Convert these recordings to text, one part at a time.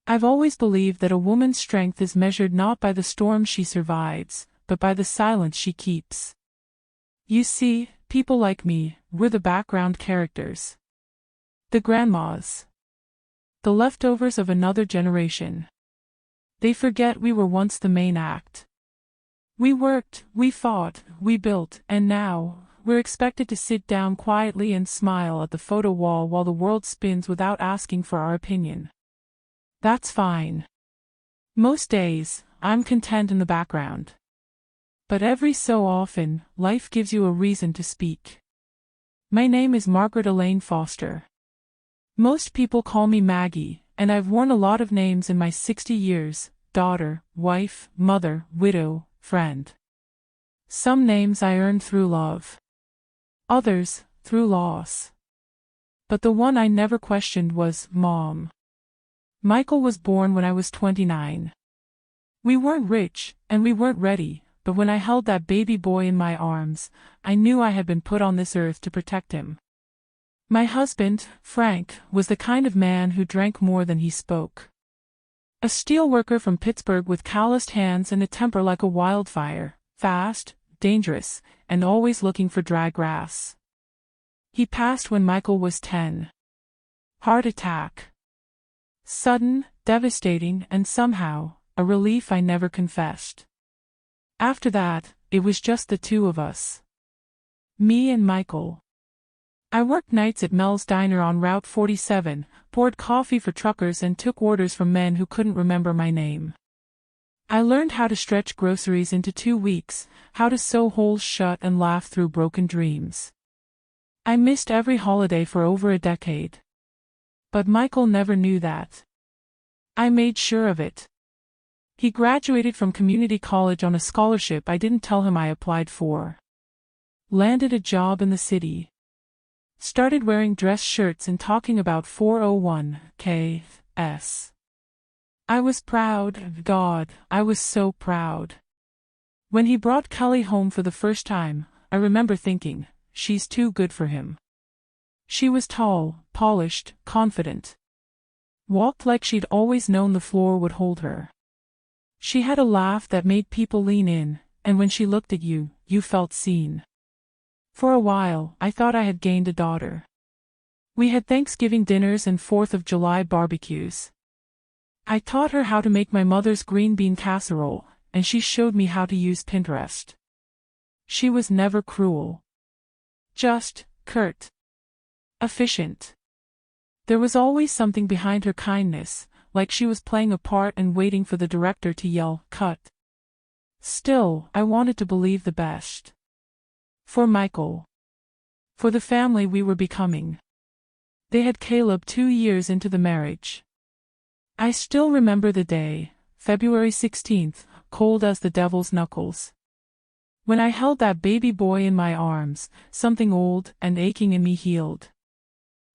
I've always believed that a woman's strength is measured not by the storms she survives, but by the silence she keeps. You see, people like me, we're the background characters. The grandmas. The leftovers of another generation. They forget we were once the main act. We worked, we fought, we built, and now, we're expected to sit down quietly and smile at the photo wall while the world spins without asking for our opinion. That's fine. Most days, I'm content in the background. But every so often, life gives you a reason to speak. My name is Margaret Elaine Foster. Most people call me Maggie, and I've worn a lot of names in my 60 years: daughter, wife, mother, widow, friend. Some names I earned through love. Others, through loss. But the one I never questioned was Mom. Michael was born when I was 29. We weren't rich, and we weren't ready, but when I held that baby boy in my arms, I knew I had been put on this earth to protect him. My husband, Frank, was the kind of man who drank more than he spoke. A steelworker from Pittsburgh with calloused hands and a temper like a wildfire, fast, dangerous, and always looking for dry grass. He passed when Michael was 10. Heart attack. Sudden, devastating, and somehow, a relief I never confessed. After that, it was just the two of us. Me and Michael. I worked nights at Mel's Diner on Route 47, poured coffee for truckers and took orders from men who couldn't remember my name. I learned how to stretch groceries into 2 weeks, how to sew holes shut and laugh through broken dreams. I missed every holiday for over a decade. But Michael never knew that. I made sure of it. He graduated from community college on a scholarship I didn't tell him I applied for. Landed a job in the city. Started wearing dress shirts and talking about 401(k)s. I was proud, God, I was so proud. When he brought Kelly home for the first time, I remember thinking, she's too good for him. She was tall, polished, confident. Walked like she'd always known the floor would hold her. She had a laugh that made people lean in, and when she looked at you, you felt seen. For a while, I thought I had gained a daughter. We had Thanksgiving dinners and 4th of July barbecues. I taught her how to make my mother's green bean casserole, and she showed me how to use Pinterest. She was never cruel. Just, curt. Efficient. There was always something behind her kindness, like she was playing a part and waiting for the director to yell, "Cut." Still, I wanted to believe the best. For Michael. For the family we were becoming. They had Caleb 2 years into the marriage. I still remember the day, February 16th, cold as the devil's knuckles. When I held that baby boy in my arms, something old and aching in me healed.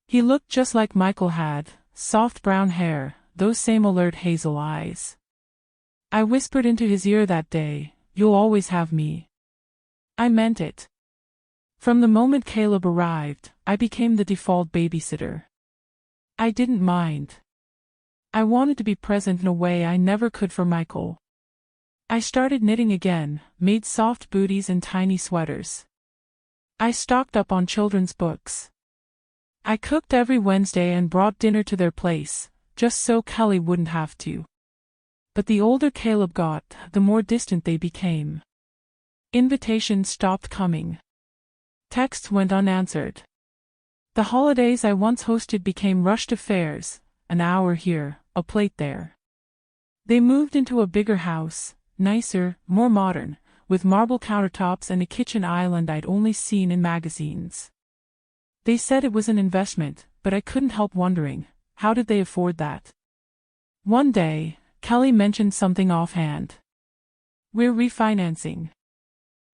He looked just like Michael had, soft brown hair, those same alert hazel eyes. I whispered into his ear that day, "You'll always have me." I meant it. From the moment Caleb arrived, I became the default babysitter. I didn't mind. I wanted to be present in a way I never could for Michael. I started knitting again, made soft booties and tiny sweaters. I stocked up on children's books. I cooked every Wednesday and brought dinner to their place, just so Kelly wouldn't have to. But the older Caleb got, the more distant they became. Invitations stopped coming. Texts went unanswered. The holidays I once hosted became rushed affairs, an hour here, a plate there. They moved into a bigger house, nicer, more modern, with marble countertops and a kitchen island I'd only seen in magazines. They said it was an investment, but I couldn't help wondering, how did they afford that? One day, Kelly mentioned something offhand. "We're refinancing.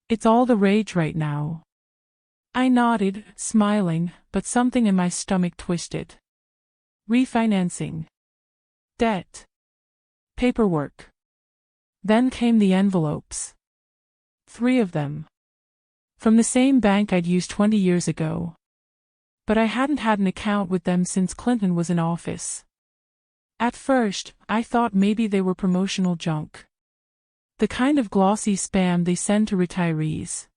It's all the rage right now." I nodded, smiling, but something in my stomach twisted. Refinancing. Debt. Paperwork. Then came the envelopes. 3 of them. From the same bank I'd used 20 years ago. But I hadn't had an account with them since Clinton was in office. At first, I thought maybe they were promotional junk. The kind of glossy spam they send to retirees.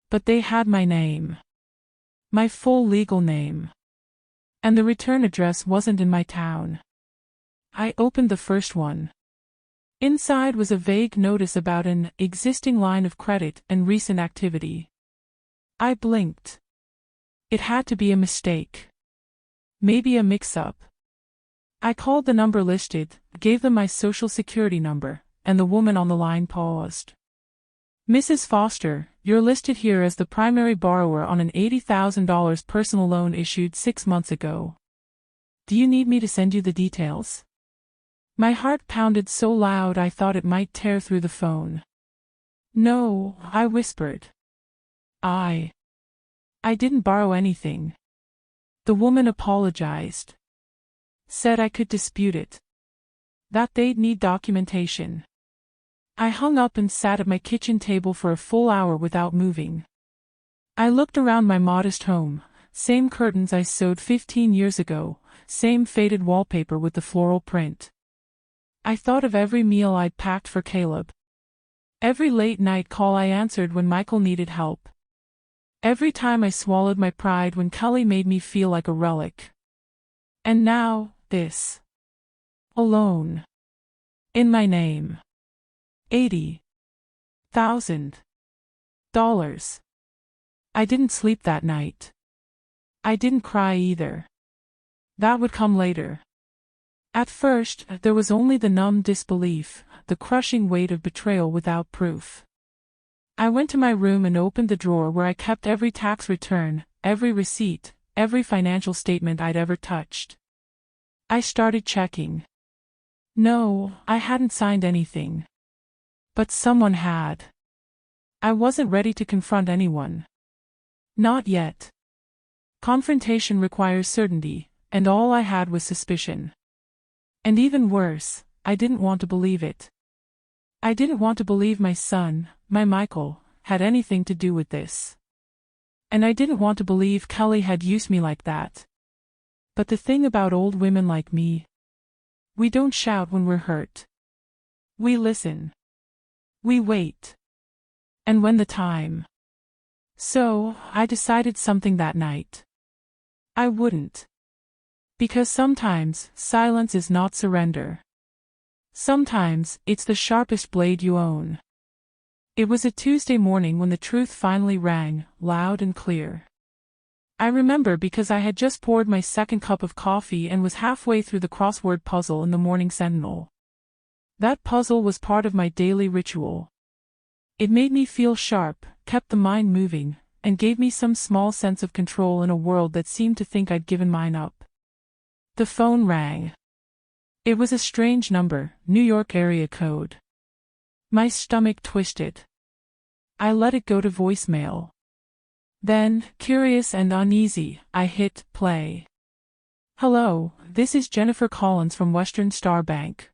But they had my name. My full legal name. And the return address wasn't in my town. I opened the first one. Inside was a vague notice about an existing line of credit and recent activity. I blinked. It had to be a mistake. Maybe a mix-up. I called the number listed, gave them my social security number, and the woman on the line paused. Mrs. Foster, you're listed here as the primary borrower on an $80,000 personal loan issued 6 months ago. Do you need me to send you the details? My heart pounded so loud I thought it might tear through the phone. No, I whispered. I didn't borrow anything. The woman apologized. Said I could dispute it. That they'd need documentation. I hung up and sat at my kitchen table for a full hour without moving. I looked around my modest home, same curtains I sewed 15 years ago, same faded wallpaper with the floral print. I thought of every meal I'd packed for Caleb. Every late night call I answered when Michael needed help. Every time I swallowed my pride when Kelly made me feel like a relic. And now, this. Alone. In my name. $80,000. I didn't sleep that night. I didn't cry either. That would come later. At first, there was only the numb disbelief, the crushing weight of betrayal without proof. I went to my room and opened the drawer where I kept every tax return, every receipt, every financial statement I'd ever touched. I started checking. No, I hadn't signed anything. But someone had. I wasn't ready to confront anyone. Not yet. Confrontation requires certainty, and all I had was suspicion. And even worse, I didn't want to believe it. I didn't want to believe my son, my Michael, had anything to do with this. And I didn't want to believe Kelly had used me like that. But the thing about old women like me, we don't shout when we're hurt. We listen. We wait. And when the time. So, I decided something that night. I wouldn't. Because sometimes, silence is not surrender. Sometimes, it's the sharpest blade you own. It was a Tuesday morning when the truth finally rang, loud and clear. I remember because I had just poured my second cup of coffee and was halfway through the crossword puzzle in the Morning Sentinel. That puzzle was part of my daily ritual. It made me feel sharp, kept the mind moving, and gave me some small sense of control in a world that seemed to think I'd given mine up. The phone rang. It was a strange number, New York area code. My stomach twisted. I let it go to voicemail. Then, curious and uneasy, I hit play. Hello, this is Jennifer Collins from Western Star Bank.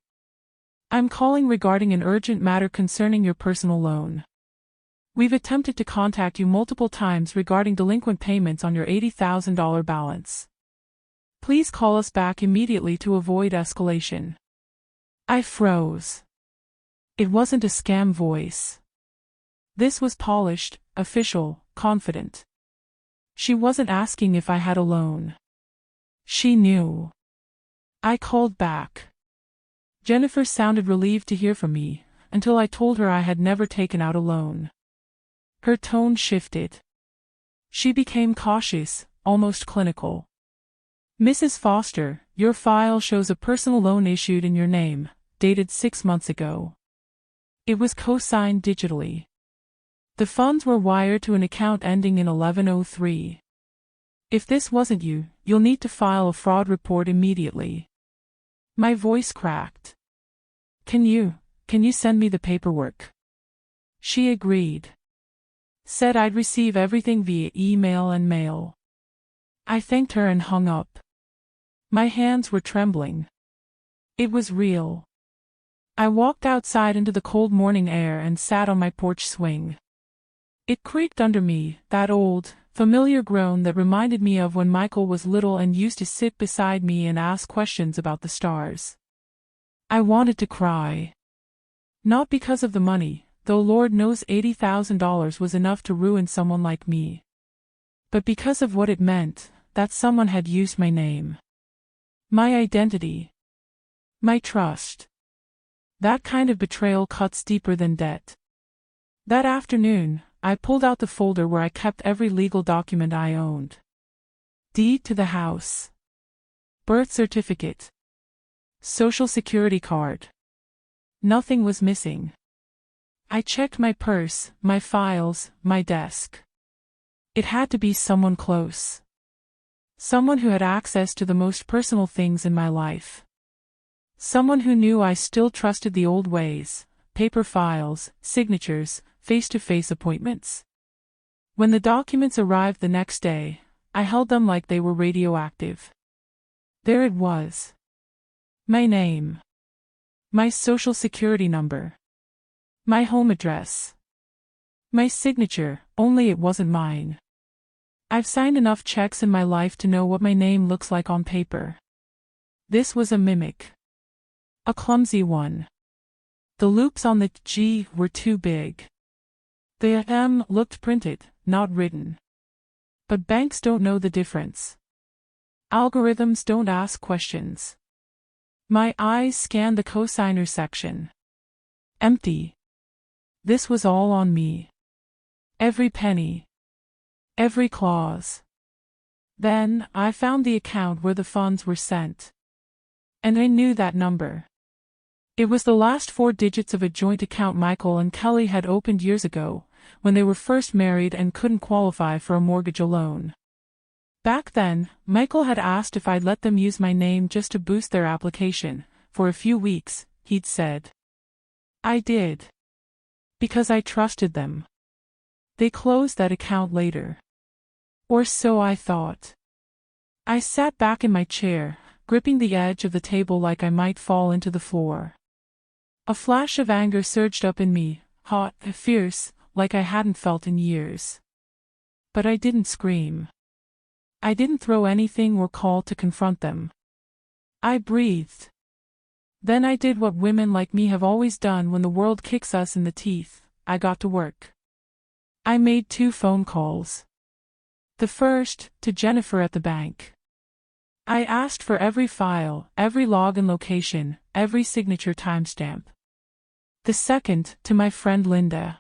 I'm calling regarding an urgent matter concerning your personal loan. We've attempted to contact you multiple times regarding delinquent payments on your $80,000 balance. Please call us back immediately to avoid escalation. I froze. It wasn't a scam voice. This was polished, official, confident. She wasn't asking if I had a loan. She knew. I called back. Jennifer sounded relieved to hear from me, until I told her I had never taken out a loan. Her tone shifted. She became cautious, almost clinical. Mrs. Foster, your file shows a personal loan issued in your name, dated 6 months ago. It was co-signed digitally. The funds were wired to an account ending in 1103. If this wasn't you, you'll need to file a fraud report immediately. My voice cracked. Can you send me the paperwork? She agreed. Said I'd receive everything via email and mail. I thanked her and hung up. My hands were trembling. It was real. I walked outside into the cold morning air and sat on my porch swing. It creaked under me, that old, familiar groan that reminded me of when Michael was little and used to sit beside me and ask questions about the stars. I wanted to cry. Not because of the money, though Lord knows $80,000 was enough to ruin someone like me. But because of what it meant, that someone had used my name. My identity. My trust. That kind of betrayal cuts deeper than debt. That afternoon, I pulled out the folder where I kept every legal document I owned. Deed to the house. Birth certificate. Social security card. Nothing was missing. I checked my purse, my files, my desk. It had to be someone close. Someone who had access to the most personal things in my life. Someone who knew I still trusted the old ways, paper files, signatures, face-to-face appointments. When the documents arrived the next day, I held them like they were radioactive. There it was. My name. My social security number. My home address. My signature, only it wasn't mine. I've signed enough checks in my life to know what my name looks like on paper. This was a mimic. A clumsy one. The loops on the G were too big. The M looked printed, not written. But banks don't know the difference. Algorithms don't ask questions. My eyes scanned the cosigner section. Empty. This was all on me. Every penny. Every clause. Then, I found the account where the funds were sent. And I knew that number. It was the last 4 digits of a joint account Michael and Kelly had opened years ago, when they were first married and couldn't qualify for a mortgage alone. Back then, Michael had asked if I'd let them use my name just to boost their application. For a few weeks, he'd said. I did. Because I trusted them. They closed that account later. Or so I thought. I sat back in my chair, gripping the edge of the table like I might fall into the floor. A flash of anger surged up in me, hot, fierce, like I hadn't felt in years. But I didn't scream. I didn't throw anything or call to confront them. I breathed. Then I did what women like me have always done when the world kicks us in the teeth. I got to work. I made 2 phone calls. The first, to Jennifer at the bank. I asked for every file, every login location, every signature timestamp. The second, to my friend Linda.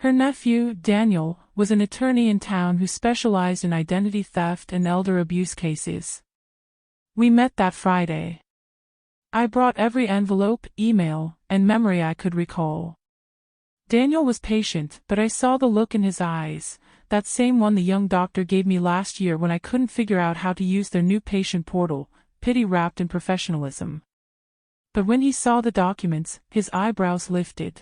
Her nephew, Daniel, was an attorney in town who specialized in identity theft and elder abuse cases. We met that Friday. I brought every envelope, email, and memory I could recall. Daniel was patient, but I saw the look in his eyes, that same one the young doctor gave me last year when I couldn't figure out how to use their new patient portal, pity wrapped in professionalism. But when he saw the documents, his eyebrows lifted.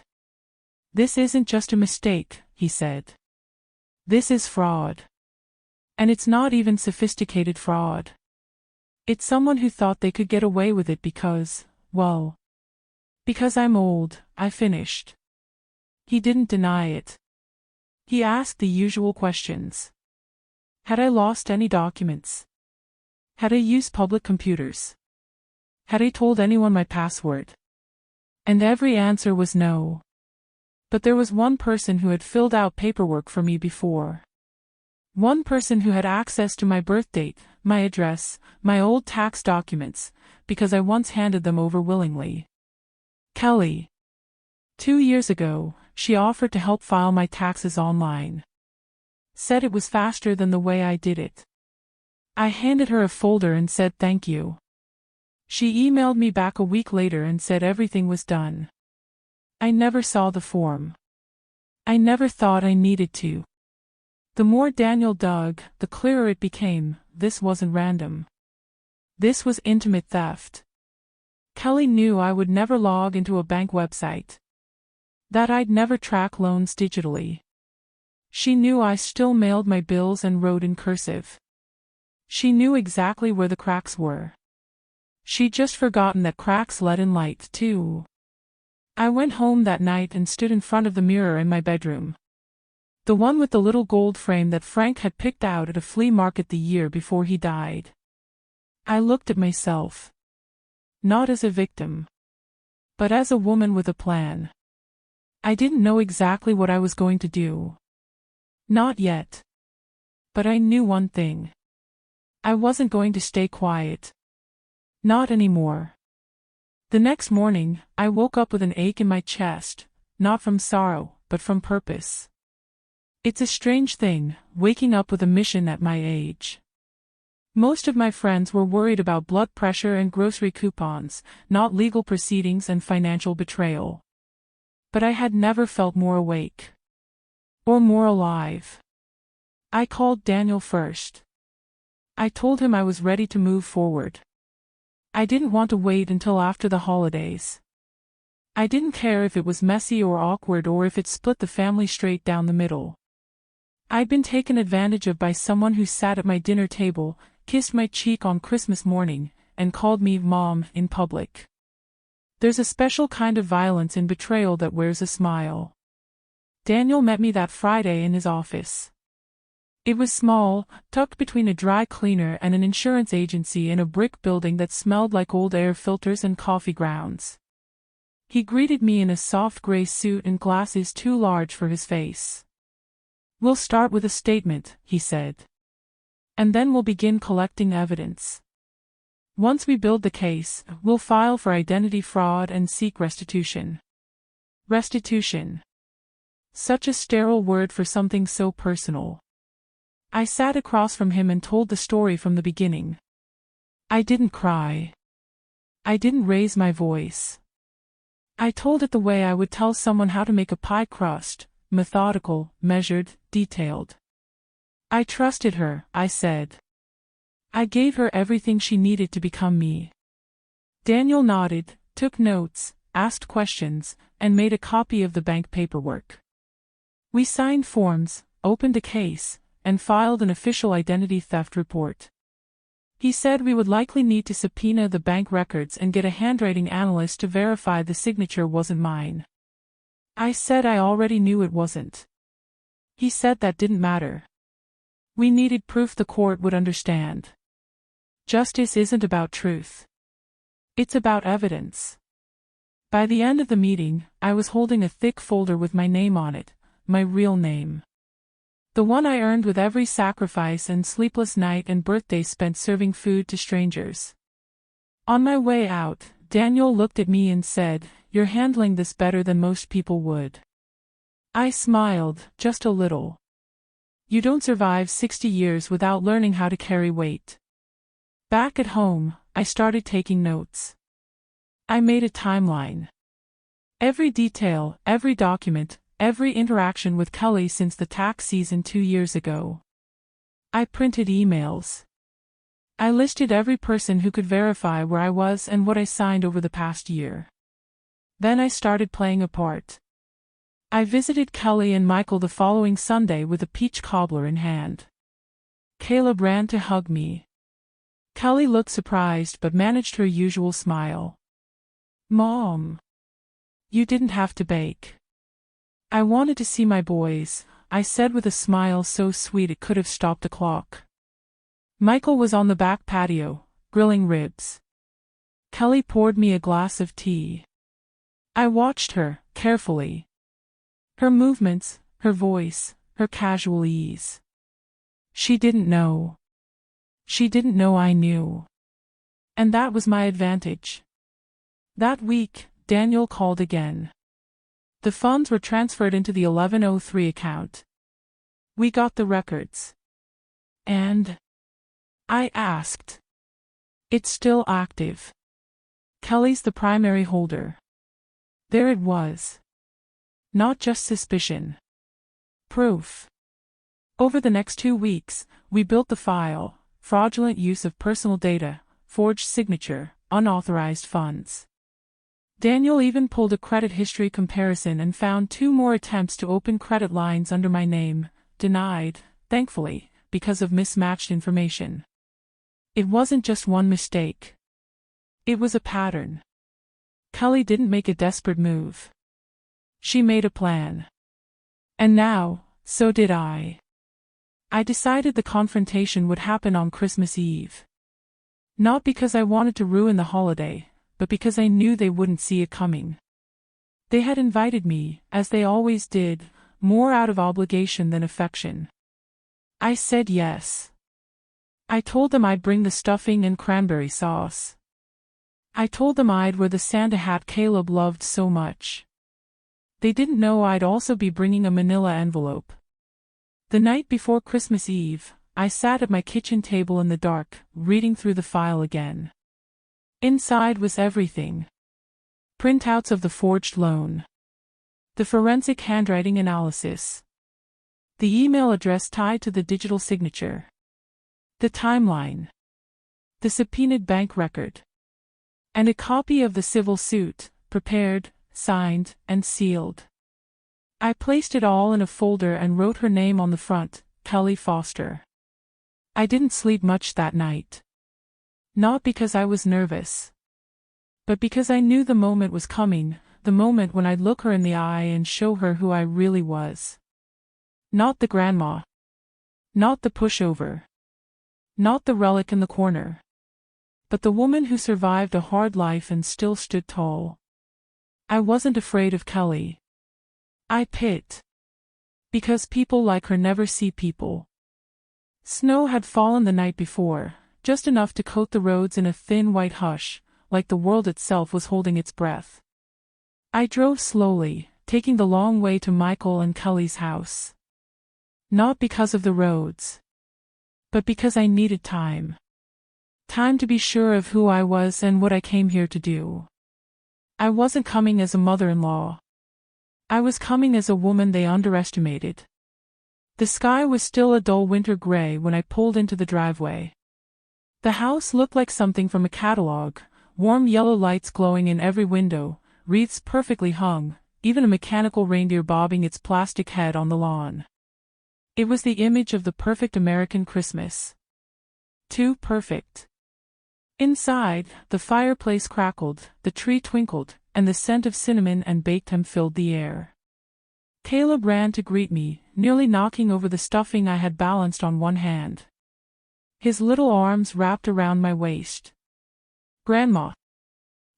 This isn't just a mistake, he said. This is fraud. And it's not even sophisticated fraud. It's someone who thought they could get away with it because, well, because I'm old, I finished. He didn't deny it. He asked the usual questions. Had I lost any documents? Had I used public computers? Had I told anyone my password? And every answer was no. But there was one person who had filled out paperwork for me before. One person who had access to my birth date, my address, my old tax documents, because I once handed them over willingly. Kelly. 2 years ago, she offered to help file my taxes online. Said it was faster than the way I did it. I handed her a folder and said thank you. She emailed me back a week later and said everything was done. I never saw the form. I never thought I needed to. The more Daniel dug, the clearer it became, this wasn't random. This was intimate theft. Kelly knew I would never log into a bank website. That I'd never track loans digitally. She knew I still mailed my bills and wrote in cursive. She knew exactly where the cracks were. She'd just forgotten that cracks let in light, too. I went home that night and stood in front of the mirror in my bedroom. The one with the little gold frame that Frank had picked out at a flea market the year before he died. I looked at myself. Not as a victim, but as a woman with a plan. I didn't know exactly what I was going to do. Not yet. But I knew one thing. I wasn't going to stay quiet. Not anymore. The next morning, I woke up with an ache in my chest, not from sorrow, but from purpose. It's a strange thing, waking up with a mission at my age. Most of my friends were worried about blood pressure and grocery coupons, not legal proceedings and financial betrayal. But I had never felt more awake. Or more alive. I called Daniel first. I told him I was ready to move forward. I didn't want to wait until after the holidays. I didn't care if it was messy or awkward or if it split the family straight down the middle. I'd been taken advantage of by someone who sat at my dinner table, kissed my cheek on Christmas morning, and called me Mom in public. There's a special kind of violence in betrayal that wears a smile. Daniel met me that Friday in his office. It was small, tucked between a dry cleaner and an insurance agency in a brick building that smelled like old air filters and coffee grounds. He greeted me in a soft gray suit and glasses too large for his face. "We'll start with a statement," he said. "And then we'll begin collecting evidence. Once we build the case, we'll file for identity fraud and seek restitution." Restitution. Such a sterile word for something so personal. I sat across from him and told the story from the beginning. I didn't cry. I didn't raise my voice. I told it the way I would tell someone how to make a pie crust, methodical, measured, detailed. I trusted her, I said. I gave her everything she needed to become me. Daniel nodded, took notes, asked questions, and made a copy of the bank paperwork. We signed forms, opened a case, and filed an official identity theft report. He said we would likely need to subpoena the bank records and get a handwriting analyst to verify the signature wasn't mine. I said I already knew it wasn't. He said that didn't matter. We needed proof the court would understand. Justice isn't about truth. It's about evidence. By the end of the meeting, I was holding a thick folder with my name on it, my real name. The one I earned with every sacrifice and sleepless night and birthday spent serving food to strangers. On my way out, Daniel looked at me and said, "You're handling this better than most people would." I smiled, just a little. You don't survive 60 years without learning how to carry weight. Back at home, I started taking notes. I made a timeline. Every detail, every document, every interaction with Kelly since the tax season 2 years ago. I printed emails. I listed every person who could verify where I was and what I signed over the past year. Then I started playing a part. I visited Kelly and Michael the following Sunday with a peach cobbler in hand. Caleb ran to hug me. Kelly looked surprised but managed her usual smile. "Mom, you didn't have to bake." "I wanted to see my boys," I said with a smile so sweet it could have stopped a clock. Michael was on the back patio, grilling ribs. Kelly poured me a glass of tea. I watched her, carefully. Her movements, her voice, her casual ease. She didn't know. She didn't know I knew. And that was my advantage. That week, Daniel called again. The funds were transferred into the 1103 account. We got the records. And? I asked. It's still active. Kelly's the primary holder. There it was. Not just suspicion. Proof. Over the next 2 weeks, we built the file: fraudulent use of personal data, forged signature, unauthorized funds. Daniel even pulled a credit history comparison and found 2 more attempts to open credit lines under my name, denied, thankfully, because of mismatched information. It wasn't just one mistake. It was a pattern. Kelly didn't make a desperate move. She made a plan. And now, So did I. I decided the confrontation would happen on Christmas Eve. Not because I wanted to ruin the holiday, but because I knew they wouldn't see it coming. They had invited me, as they always did, more out of obligation than affection. I said yes. I told them I'd bring the stuffing and cranberry sauce. I told them I'd wear the Santa hat Caleb loved so much. They didn't know I'd also be bringing a manila envelope. The night before Christmas Eve, I sat at my kitchen table in the dark, reading through the file again. Inside was everything. Printouts of the forged loan. The forensic handwriting analysis. The email address tied to the digital signature. The timeline. The subpoenaed bank record. And a copy of the civil suit, prepared, signed, and sealed. I placed it all in a folder and wrote her name on the front, Kelly Foster. I didn't sleep much that night. Not because I was nervous, but because I knew the moment was coming, the moment when I'd look her in the eye and show her who I really was. Not the grandma. Not the pushover. Not the relic in the corner. But the woman who survived a hard life and still stood tall. I wasn't afraid of Kelly. I pit. Because people like her never see people. Snow had fallen the night before, just enough to coat the roads in a thin white hush, like the world itself was holding its breath. I drove slowly, taking the long way to Michael and Kelly's house. Not because of the roads, but because I needed time. Time to be sure of who I was and what I came here to do. I wasn't coming as a mother-in-law. I was coming as a woman they underestimated. The sky was still a dull winter gray when I pulled into the driveway. The house looked like something from a catalog, warm yellow lights glowing in every window, wreaths perfectly hung, even a mechanical reindeer bobbing its plastic head on the lawn. It was the image of the perfect American Christmas. Too perfect. Inside, the fireplace crackled, the tree twinkled, and the scent of cinnamon and baked ham filled the air. Caleb ran to greet me, nearly knocking over the stuffing I had balanced on one hand. His little arms wrapped around my waist. "Grandma.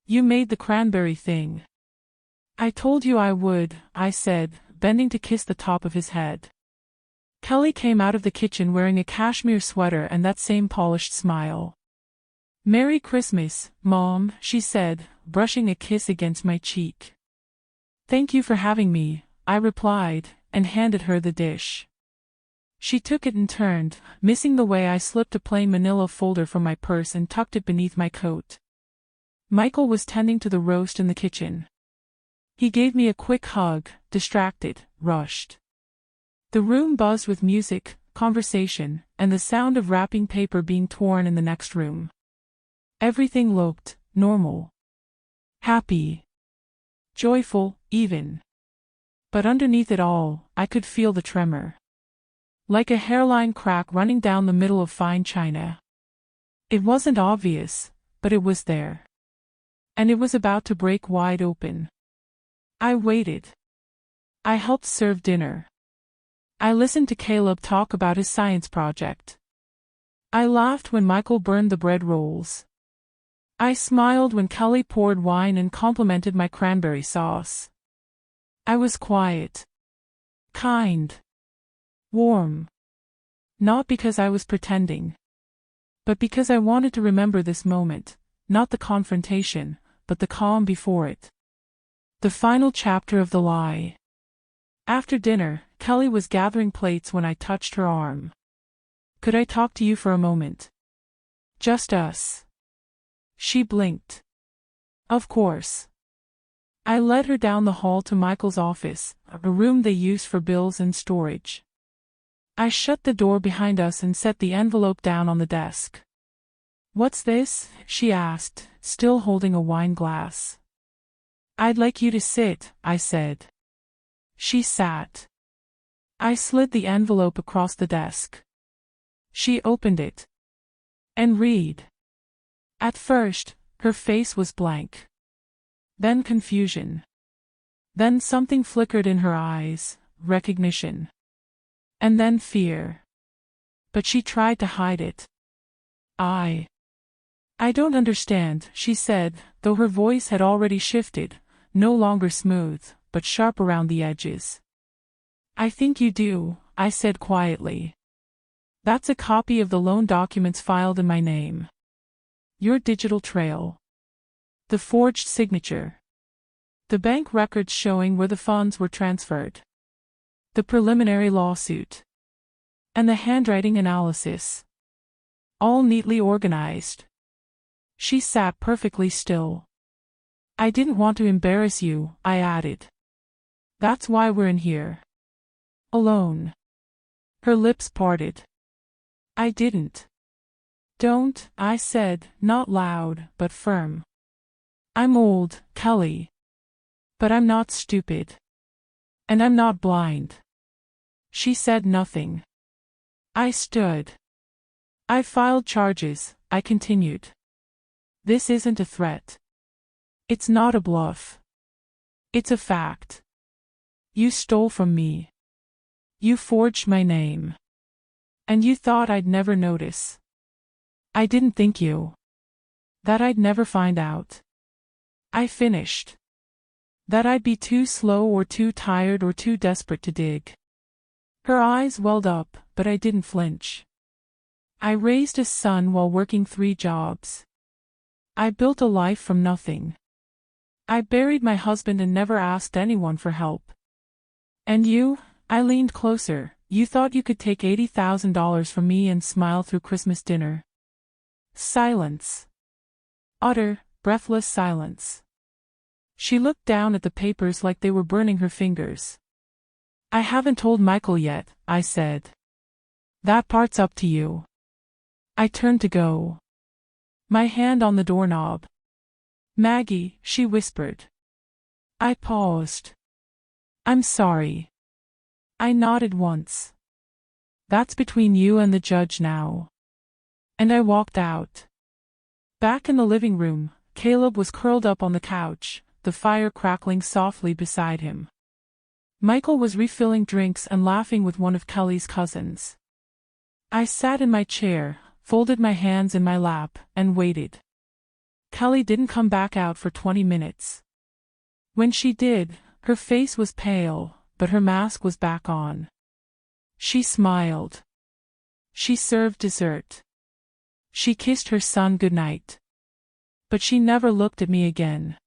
You made the cranberry thing." "I told you I would," I said, bending to kiss the top of his head. Kelly came out of the kitchen wearing a cashmere sweater and that same polished smile. "Merry Christmas, Mom," she said, brushing a kiss against my cheek. "Thank you for having me," I replied, and handed her the dish. She took it and turned, missing the way I slipped a plain manila folder from my purse and tucked it beneath my coat. Michael was tending to the roast in the kitchen. He gave me a quick hug, distracted, rushed. The room buzzed with music, conversation, and the sound of wrapping paper being torn in the next room. Everything looked normal. Happy. Joyful, even. But underneath it all, I could feel the tremor. Like a hairline crack running down the middle of fine china. It wasn't obvious, but it was there. And it was about to break wide open. I waited. I helped serve dinner. I listened to Caleb talk about his science project. I laughed when Michael burned the bread rolls. I smiled when Kelly poured wine and complimented my cranberry sauce. I was quiet. Kind. Warm. Not because I was pretending. But because I wanted to remember this moment, not the confrontation, but the calm before it. The final chapter of the lie. After dinner, Kelly was gathering plates when I touched her arm. "Could I talk to you for a moment? Just us." She blinked. "Of course." I led her down the hall to Michael's office, a room they used for bills and storage. I shut the door behind us and set the envelope down on the desk. "What's this?" she asked, still holding a wine glass. "I'd like you to sit," I said. She sat. I slid the envelope across the desk. She opened it. "And read." At first, her face was blank. Then confusion. Then something flickered in her eyes, recognition. And then fear. But she tried to hide it. I don't understand, she said, though her voice had already shifted, no longer smooth, but sharp around the edges. I think you do, I said quietly. That's a copy of the loan documents filed in my name. Your digital trail. The forged signature. The bank records showing where the funds were transferred. The preliminary lawsuit. And the handwriting analysis. All neatly organized. She sat perfectly still. I didn't want to embarrass you, I added. That's why we're in here. Alone. Her lips parted. I didn't. Don't, I said, not loud, but firm. I'm old, Kelly. But I'm not stupid. And I'm not blind. She said nothing. I stood. I filed charges, I continued. This isn't a threat. It's not a bluff. It's a fact. You stole from me. You forged my name. And you thought I'd never notice. I didn't think you. That I'd never find out. I finished. That I'd be too slow or too tired or too desperate to dig. Her eyes welled up, but I didn't flinch. I raised a son while working 3 jobs. I built a life from nothing. I buried my husband and never asked anyone for help. And you? I leaned closer. You thought you could take $80,000 from me and smile through Christmas dinner. Silence. Utter, breathless silence. She looked down at the papers like they were burning her fingers. I haven't told Michael yet, I said. That part's up to you. I turned to go. My hand on the doorknob. Maggie, she whispered. I paused. I'm sorry. I nodded once. That's between you and the judge now. And I walked out. Back in the living room, Caleb was curled up on the couch, the fire crackling softly beside him. Michael was refilling drinks and laughing with one of Kelly's cousins. I sat in my chair, folded my hands in my lap, and waited. Kelly didn't come back out for 20 minutes. When she did, her face was pale, but her mask was back on. She smiled. She served dessert. She kissed her son goodnight. But she never looked at me again.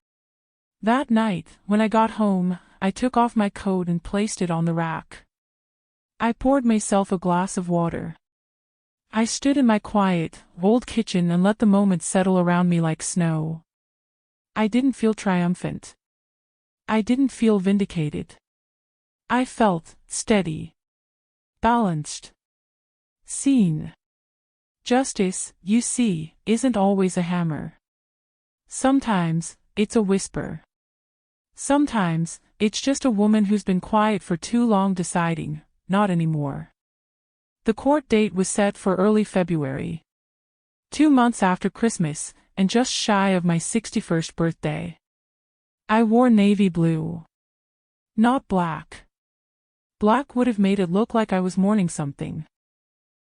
That night, when I got home, I took off my coat and placed it on the rack. I poured myself a glass of water. I stood in my quiet, old kitchen and let the moment settle around me like snow. I didn't feel triumphant. I didn't feel vindicated. I felt steady. Balanced. Seen. Justice, you see, isn't always a hammer. Sometimes, it's a whisper. Sometimes, it's just a woman who's been quiet for too long deciding, not anymore. The court date was set for early February. 2 months after Christmas, and just shy of my 61st birthday. I wore navy blue. Not black. Black would have made it look like I was mourning something.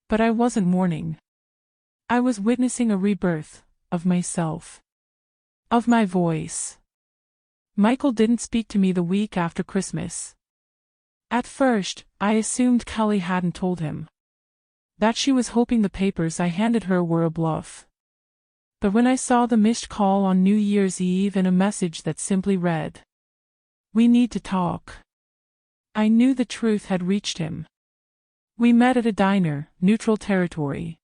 But I wasn't mourning. I was witnessing a rebirth, of myself. Of my voice. Michael didn't speak to me the week after Christmas. At first, I assumed Kelly hadn't told him. That she was hoping the papers I handed her were a bluff. But when I saw the missed call on New Year's Eve and a message that simply read, "We need to talk," I knew the truth had reached him. We met at a diner, neutral territory.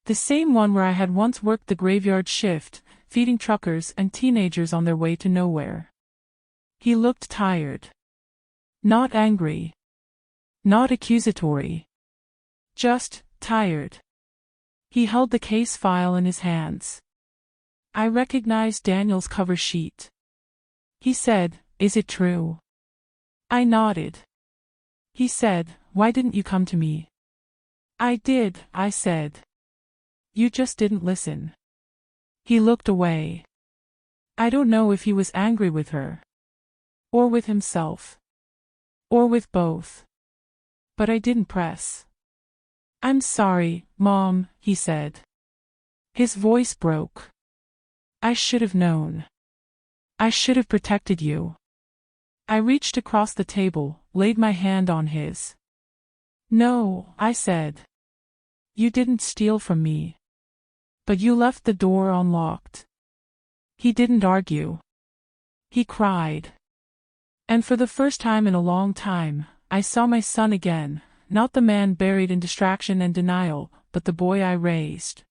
The same one where I had once worked the graveyard shift, feeding truckers and teenagers on their way to nowhere. He looked tired. Not angry. Not accusatory. Just tired. He held the case file in his hands. I recognized Daniel's cover sheet. He said, "Is it true?" I nodded. He said, "Why didn't you come to me?" "I did," I said. "You just didn't listen." He looked away. I don't know if he was angry with her. Or with himself. Or with both. But I didn't press. "I'm sorry, Mom," he said. His voice broke. "I should have known. I should have protected you." I reached across the table, laid my hand on his. "No," I said. "You didn't steal from me. But you left the door unlocked." He didn't argue. He cried. And for the first time in a long time, I saw my son again, not the man buried in distraction and denial, but the boy I raised.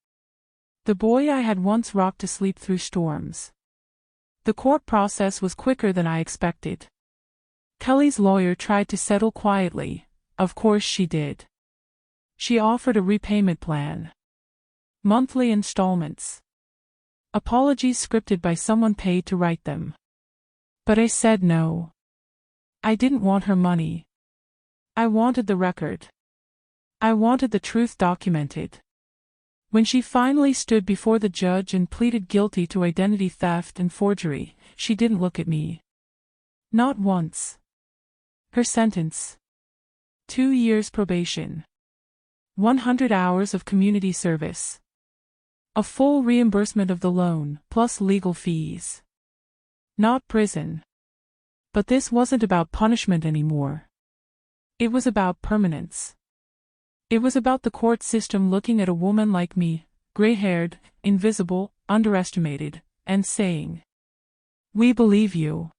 The boy I had once rocked to sleep through storms. The court process was quicker than I expected. Kelly's lawyer tried to settle quietly. Of course she did. She offered a repayment plan. Monthly installments. Apologies scripted by someone paid to write them. But I said no. I didn't want her money. I wanted the record. I wanted the truth documented. When she finally stood before the judge and pleaded guilty to identity theft and forgery, she didn't look at me. Not once. Her sentence: 2 years probation. 100 hours of community service. A full reimbursement of the loan, plus legal fees. Not prison. But this wasn't about punishment anymore. It was about permanence. It was about the court system looking at a woman like me, gray-haired, invisible, underestimated, and saying, "We believe you."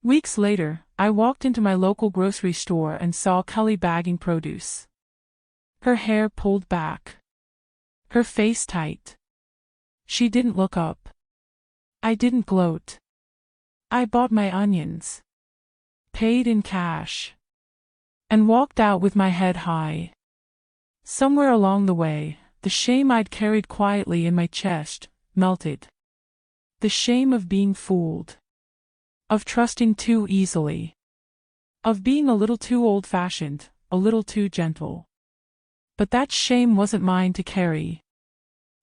Weeks later, I walked into my local grocery store and saw Kelly bagging produce. Her hair pulled back. Her face tight. She didn't look up. I didn't gloat. I bought my onions. Paid in cash. And walked out with my head high. Somewhere along the way, the shame I'd carried quietly in my chest melted. The shame of being fooled. Of trusting too easily. Of being a little too old-fashioned, a little too gentle. But that shame wasn't mine to carry.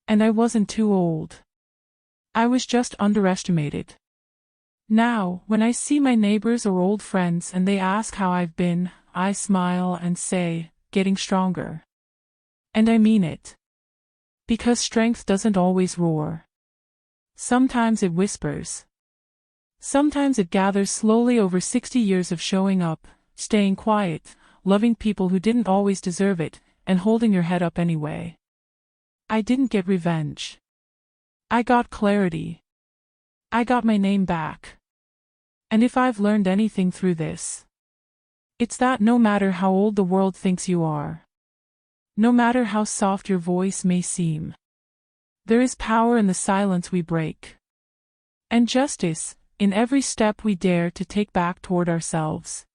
And I wasn't too old. I was just underestimated. Now, when I see my neighbors or old friends and they ask how I've been, I smile and say, getting stronger. And I mean it. Because strength doesn't always roar. Sometimes it whispers. Sometimes it gathers slowly over 60 years of showing up, staying quiet, loving people who didn't always deserve it, and holding your head up anyway. I didn't get revenge. I got clarity. I got my name back. And if I've learned anything through this, it's that no matter how old the world thinks you are, no matter how soft your voice may seem, there is power in the silence we break. And justice, in every step we dare to take back toward ourselves.